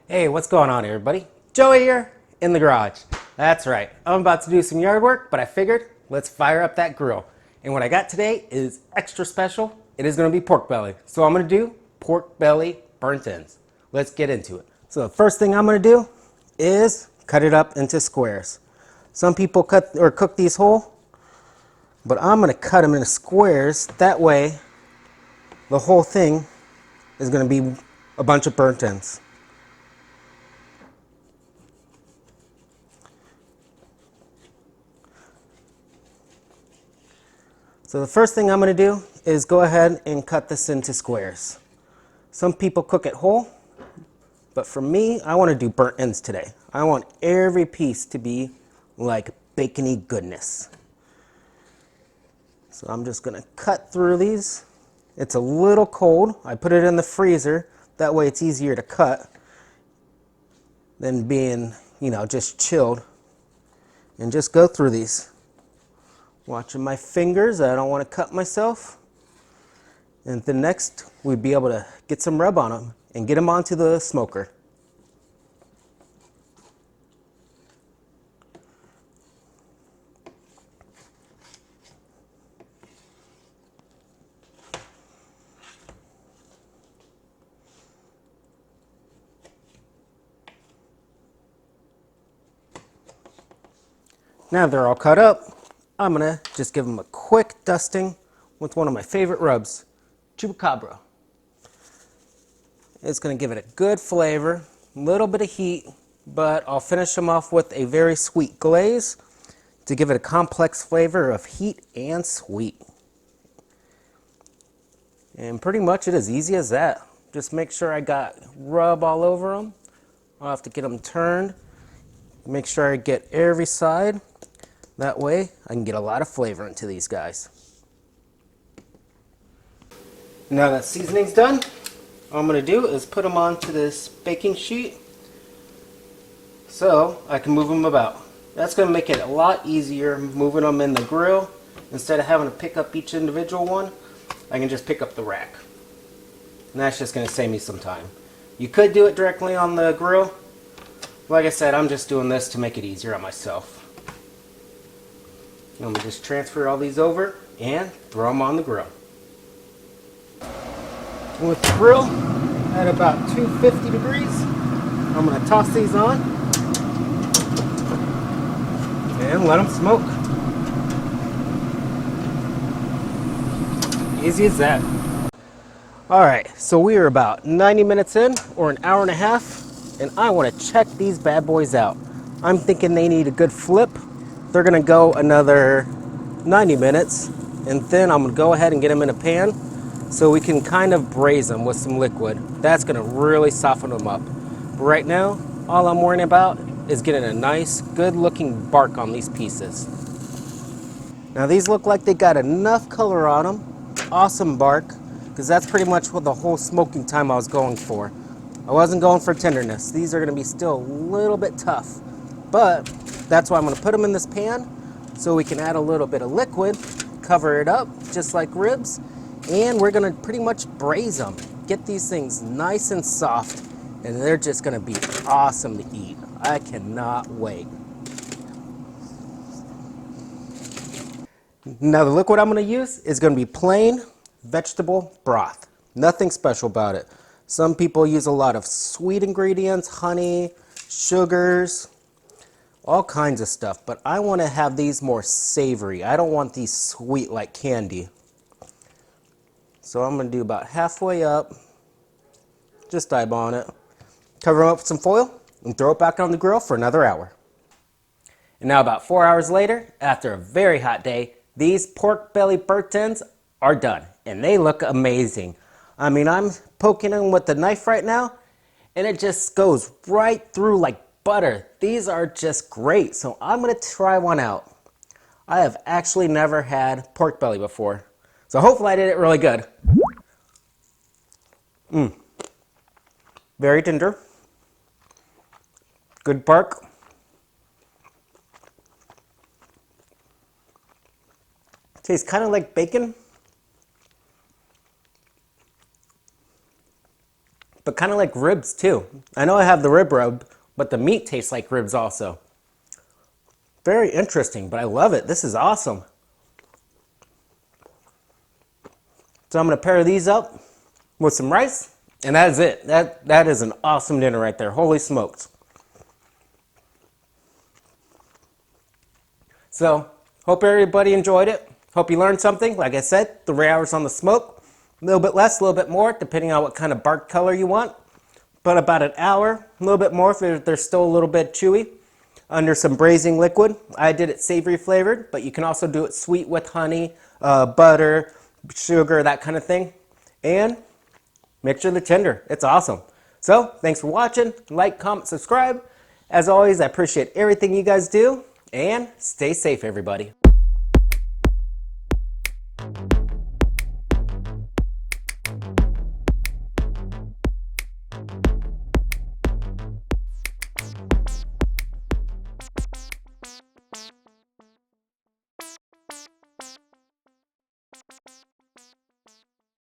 Hey, what's going on, everybody? Joey here in the garage. That's right, I'm about to do some yard work, but I figured let's fire up that grill. And what I got today is extra special. It is going to be pork belly. So I'm going to do pork belly burnt ends. Let's get into it. So the first thing I'm going to do is cut it up into squares. Some people cut or cook these whole, but I'm going to cut them into squares. That way, the whole thing is going to be a bunch of burnt ends. So the first thing I'm going to do is go ahead and cut this into squares. Some people cook it whole, but for me, I want to do burnt ends today. I want every piece to be like bacony goodness. So I'm just going to cut through these. It's a little cold. I put it in the freezer. That way it's easier to cut than being, just chilled. And just go through these. Watching my fingers, I don't want to cut myself. And then next, we'd be able to get some rub on them and get them onto the smoker. Now they're all cut up, I'm gonna just give them a quick dusting with one of my favorite rubs, Chupacabra. It's gonna give it a good flavor, a little bit of heat, but I'll finish them off with a very sweet glaze to give it a complex flavor of heat and sweet. And pretty much it is easy as that. Just make sure I got rub all over them. I'll have to get them turned. Make sure I get every side. That way I can get a lot of flavor into these guys. Now that seasoning's done, all I'm going to do is put them onto this baking sheet so I can move them about. That's going to make it a lot easier moving them in the grill. Instead of having to pick up each individual one, I can just pick up the rack. And that's just going to save me some time. You could do it directly on the grill. Like I said, I'm just doing this to make it easier on myself. I'm going to just transfer all these over and throw them on the grill. And with the grill at about 250 degrees, I'm going to toss these on and let them smoke. Easy as that. Alright, so we are about 90 minutes in, or an hour and a half, and I want to check these bad boys out. I'm thinking they need a good flip. They're going to go another 90 minutes, and then I'm going to go ahead and get them in a pan so we can kind of braise them with some liquid. That's going to really soften them up. But right now, all I'm worrying about is getting a nice, good looking bark on these pieces. Now these look like they got enough color on them. Awesome bark, because that's pretty much what the whole smoking time I was going for. I wasn't going for tenderness. These are going to be still a little bit tough, but that's why I'm going to put them in this pan so we can add a little bit of liquid, cover it up just like ribs, and we're going to pretty much braise them. Get these things nice and soft, and they're just going to be awesome to eat. I cannot wait. Now the liquid I'm going to use is going to be plain vegetable broth. Nothing special about it. Some people use a lot of sweet ingredients, honey, sugars, all kinds of stuff, but I want to have these more savory. I don't want these sweet like candy. So I'm going to do about halfway up, just eyeball it, cover them up with some foil, and throw it back on the grill for another hour. And now about 4 hours later, after a very hot day, these pork belly burnt ends are done, and they look amazing. I mean, I'm poking them with the knife right now, and it just goes right through like butter. These are just great, so I'm going to try one out. I have actually never had pork belly before, so hopefully I did it really good. Very tender. Good bark. Tastes kind of like bacon. but kind of like ribs too. I know I have the rib rub, but the meat tastes like ribs also. Very interesting, but I love it. This is awesome. So I'm gonna pair these up with some rice, and that is it. That is an awesome dinner right there. Holy smokes. So, hope everybody enjoyed it. Hope you learned something. Like I said, 3 hours on the smoke. A little bit less, a little bit more, depending on what kind of bark color you want. But about an hour, a little bit more if they're still a little bit chewy, under some braising liquid. I did it savory flavored, but you can also do it sweet with honey, butter, sugar, that kind of thing. And make sure they're tender. It's awesome. So, thanks for watching. Like, comment, subscribe. As always, I appreciate everything you guys do. And stay safe, everybody.